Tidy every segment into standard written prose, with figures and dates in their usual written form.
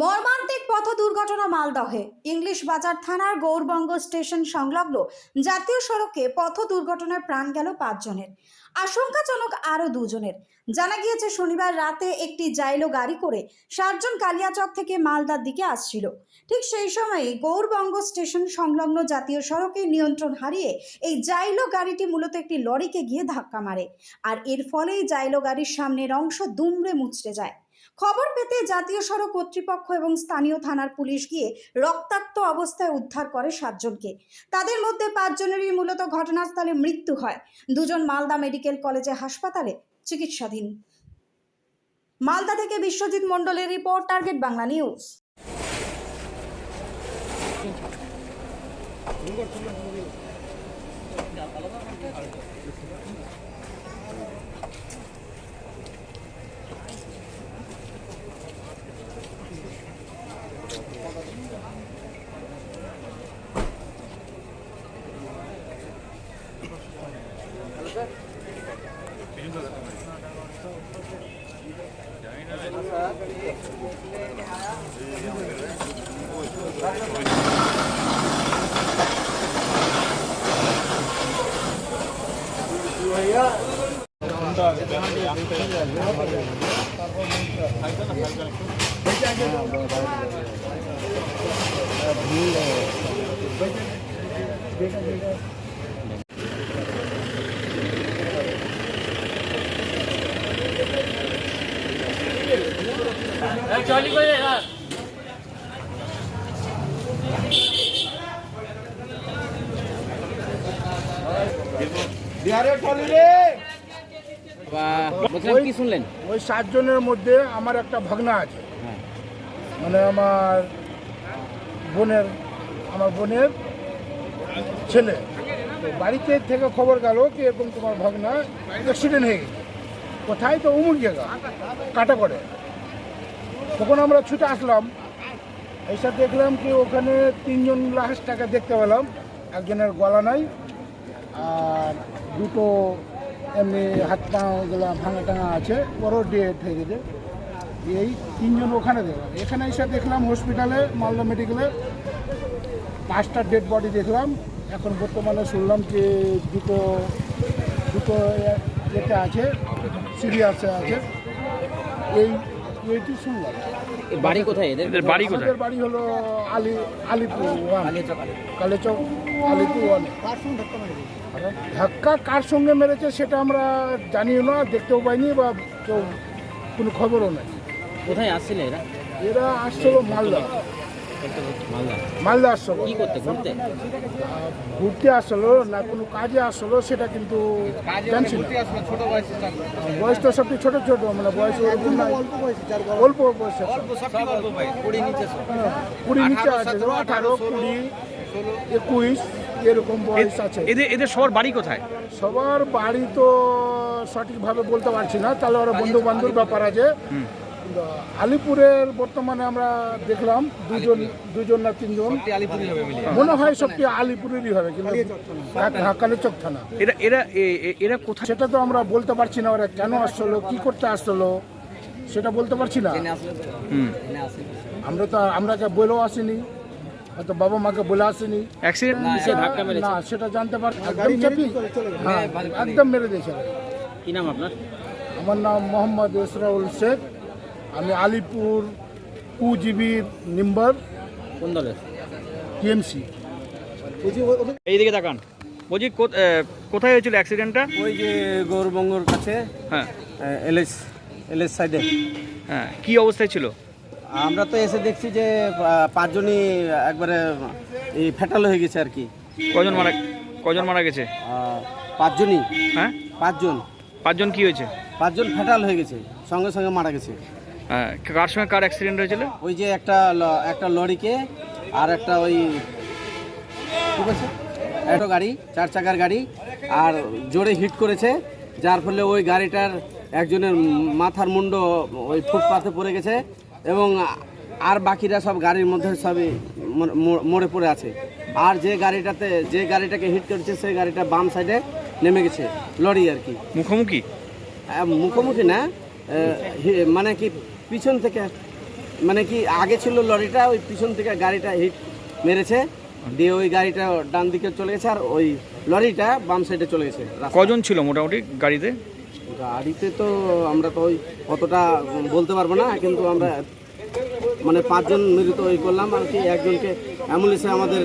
মর্মান্তিক পথ দুর্ঘটনা মালদহে ইংলিশ বাজার থানার গৌরবঙ্গ স্টেশন সংলগ্ন জাতীয় সড়কে পথ দুর্ঘটনায় প্রাণ গেল 5 জনের, আশঙ্কাজনক আরও 2 জনের। জানা গিয়েছে শনিবার রাতে একটি জাইলো গাড়ি করে 7 জন কালিয়াচক থেকে মালদার দিকে আসছিল। ঠিক সেই সময়ই গৌরবঙ্গ স্টেশন সংলগ্ন জাতীয় সড়কে নিয়ন্ত্রণ হারিয়ে এই জাইলো গাড়িটি মূলত একটি লরিকে গিয়ে ধাক্কা মারে, আর এর ফলেই জাইলো গাড়ির সামনের অংশ দুমড়ে মুচড়ে যায়। খবর পেতে জাতীয় সড়ক কর্তৃপক্ষ এবং স্থানীয় থানার পুলিশ গিয়ে রক্তাক্ত অবস্থায় উদ্ধার করে 7 জনকে। তাদের মধ্যে 5 জনেরই মূলত ঘটনাস্থলে মৃত্যু হয়। 2 জন মালদা মেডিকেল কলেজে হাসপাতালে চিকিৎসাধীন। মালদা থেকে বিশ্বজিৎ মণ্ডলের রিপোর্ট, টার্গেট বাংলা নিউজ। কি শুনলেন? ওই 7 জনের মধ্যে আমার একটা ভাগনা আছে, মানে আমার বোনের ছেলে। তো বাড়িতে থেকে খবর গেল কি এরকম তোমার ভাগনা অ্যাক্সিডেন্ট হয়ে গেছে, কোথায় তো উমুর জায়গা কাটা করে। তখন আমরা ছুটে আসলাম, এসে দেখলাম কি ওখানে 3 জন লাশটাকে দেখতে পেলাম। একজনের গলা নাই, আর 2টো এমনি হাত পা গেলা ভাঙা টাঙা আছে, বড় ডেট হয়ে গেছে। এই 3 জন ওখানে দেখলাম। এখানে এসে দেখলাম হসপিটালে মালদা মেডিকেলে 5টা ডেড বডি দেখলাম। এখন বর্তমানে শুনলাম যে দুটো এতে আছে, সিরিয়াসে আছে। এইটি শুনলাম। বাড়ি কোথায় এদের? বাড়ি কোথায়? এদের বাড়ি হলো আলিপুর কালিয়াচক আলিপুর 1। ধাক্কা কার সঙ্গে মেরেছে সেটা আমরা জানিও না, দেখতেও পাইনি বা কেউ কোনো খবরও নাই। কোথায় আসছিল এরা? এরা আসছিল মালদা আসছিল। কি করতে? ঘুরতে আসলো না কোনো কাজে আসলো সেটা কিন্তু জানছি না। বয়স তো সবটি ছোট ছোট, মানে বয়স ওরকম না, অল্প বয়স, 20 নিচে আছে, 18, 20, 21 এরকম বয়স আছে। এদের সবার বাড়ি কোথায়? সবার বাড়ি তো সঠিকভাবে বলতে পারছি না, তাহলে ওরা বন্ধু বান্ধব ব্যাপার আছে। আলিপুরের বর্তমানে আমরা দেখলাম 2 জন না 3 জন, মনে হয় সবটি আলিপুরেরই হবে, কিন্তু কালিয়াচক থানা। এরা কোথায় সেটা তো আমরা বলতে পারছি না, ওরা কেন আসলো, কি করতে আসলো সেটা বলতে পারছি না। আমরা বলেও আসিনি, হয়তো বাবা মাকে বলে আসেনি। না সেটা জানতে পার, একদম মেরে দিয়েছে। কি নাম আপনার? আমার নাম মোহাম্মদ ইসরাউল শেখ। আমি আলিপুর 2GB মেম্বার। কোন দলের? টিএমসি। এইদিকে তাকান। বলছি কোথায় হয়েছিল অ্যাক্সিডেন্টটা? ওই যে গৌরবঙ্গর কাছে, হ্যাঁ, এলএস সাইডে। হ্যাঁ, কি অবস্থায় ছিল? আমরা তো এসে দেখছি যে 5 জনই একবারে এই ফ্যাটাল হয়ে গেছে আর কি। কজন মারা গেছে? 5 জনই। হ্যাঁ, 5 জন। 5 জন কি হয়েছে? 5 জন ফ্যাটাল হয়ে গেছে, সঙ্গে সঙ্গে মারা গেছে। হ্যাঁ, কার সঙ্গে কার অ্যাক্সিডেন্ট হয়েছিল? ওই যে একটা লরিকে আর একটা ওই ঠিক আছে একটা গাড়ি, 4 চাকার গাড়ি, আর জোরে হিট করেছে, যার ফলে ওই গাড়িটার একজনের মাথার মুন্ড ওই ফুটপাথে পড়ে গেছে, এবং আর বাকিরা সব গাড়ির মধ্যে সবই মরে পড়ে আছে। আর যে গাড়িটাকে হিট করেছে সেই গাড়িটা বাম সাইডে নেমে গেছে, লরি আর কি। মুখোমুখি না, মানে কি পিছন থেকে মানে কি আগে ছিল লরিটা, ওই পিছন থেকে গাড়িটা হিট মেরেছে, দিয়ে ওই গাড়িটা ডান দিকে চলে গেছে আর ওই লরিটা বাম সাইডে চলে গেছে। কজন ছিল মোটামুটি গাড়িতে? গাড়িতে তো আমরা তো ওই অতটা বলতে পারবো না, কিন্তু আমরা মানে 5 জন মৃত ওই করলাম আর কি। একজনকে অ্যাম্বুলেন্সে আমাদের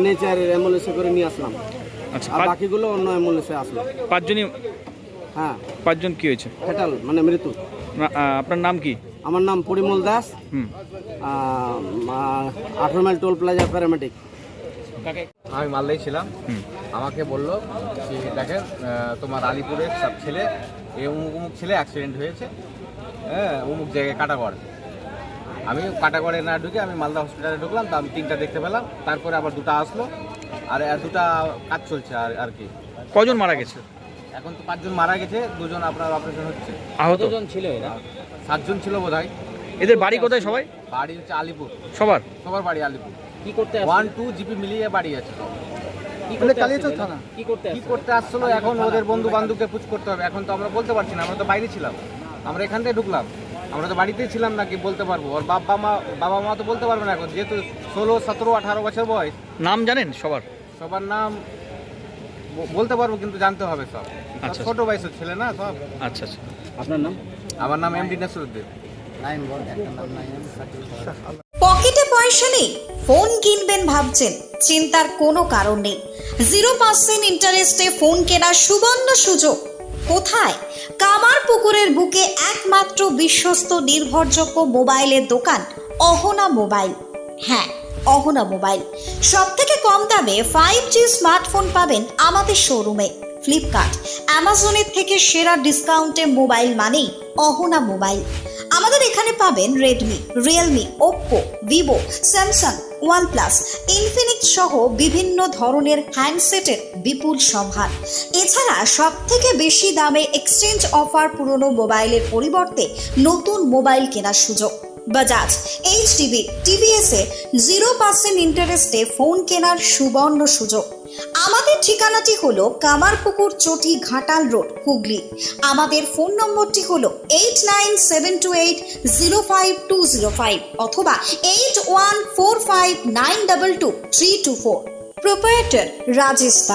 NHR অ্যাম্বুলেন্সে করে নিয়ে আসলাম, আচ্ছা, আর বাকিগুলো অন্য অ্যাম্বুলেন্সে আসলো। 5 জনই? হ্যাঁ, 5 জন কি হয়েছে? ফেটাল মানে মৃত্যু। আপনার নাম কি? আমার নাম পরিমল দাস, হুম। 18 মাইল টোল প্লাজা প্যারামেডিক। আমি মালদায় ছিলাম। হুম। আমাকে বললো যে দেখেন তোমার আলিপুরের সব ছেলে অমুক ছেলে অ্যাক্সিডেন্ট হয়েছে, হ্যাঁ অমুক জায়গায় কাটাগড়। আমি কাটাগড়ে না ঢুকে আমি মালদা হসপিটালে ঢুকলাম, তো আমি 3টা দেখতে পেলাম। তারপরে আবার 2টা আসলো, আর 2টা কাজ চলছে আর কি। কজন মারা গেছে? এখন তো 5 জন মারা গেছে, 2 জন আপনার অপারেশন হচ্ছে। আহত কতজন ছিল এরা? 7 জন ছিল বোধ হয়। এদের বাড়ি কোথায় সবাই? বাড়ি হচ্ছে আলিপুর, সবার? সবার বাড়ি আলিপুর। কি করতে 1-2 জিপি মিলিয়ে বাড়ি আছে। কি করতে আসছিল এরা? কি করতে কি করতে আসছিল এখন ওদের বন্ধু বান্ধবকে পুছ করতে হবে। এখন তো আমরা বলতে পারছি না, আমরা তো বাইরে ছিলাম, আমরা এখান থেকে ঢুকলাম, আমরা তো বাড়িতেই ছিলাম না, কি বলতে পারবো। আর বাবা মা তো বলতে পারবে না এখন, যেহেতু 16, 17, 18 বছর বয়স। নাম জানেন সবার? সবার নাম বলতে পারবো, কিন্তু জানতে হবে সব। আচ্ছা। ছোট বয়সের ছেলে না সব। আচ্ছা আচ্ছা। আপনার নাম? আমার নাম MD নাসিরউদ্দিন। পকেটে পয়সা নেই, ফোন কিনবেন ভাবছেন? চিন্তার কোনো কারণ নেই। 0% ইন্টারেস্টে ফোন কেনার সুবর্ণ সুযোগ। কোথায়? কামারপুকুরের বুকে একমাত্র বিশ্বস্ত নির্ভরযোগ্য মোবাইলের দোকান অহনা মোবাইল। হ্যাঁ, অহনা মোবাইল। সব থেকে কম দামে 5G স্মার্টফোন পাবেন আমাদের শোরুমে। ফ্লিপকার্ট, অ্যামাজনের থেকে সেরা ডিসকাউন্টে মোবাইল মানেই অহনা মোবাইল। আমাদের এখানে পাবেন Redmi, Realme, Oppo, Vivo, Samsung, OnePlus, Infinix সহ বিভিন্ন ধরনের হ্যান্ডসেটের বিপুল সম্ভার। এছাড়া সব থেকে বেশি দামে এক্সচেঞ্জ অফার, পুরনো মোবাইলের পরিবর্তে নতুন মোবাইল কেনার সুযোগ। বাজাজ, HDB, TVS এ 0% ইন্টারেস্টে ফোন কেনার সুবর্ণ সুযোগ। আমাদের ঠিকানাটি হলো কামারপুকুর চটি, ঘাটাল রোড, হুগলি। আমাদের ফোন নম্বরটি হলো 8972805205 অথবা 8145922324। প্রোপ্রাইটার রাজেশ দা।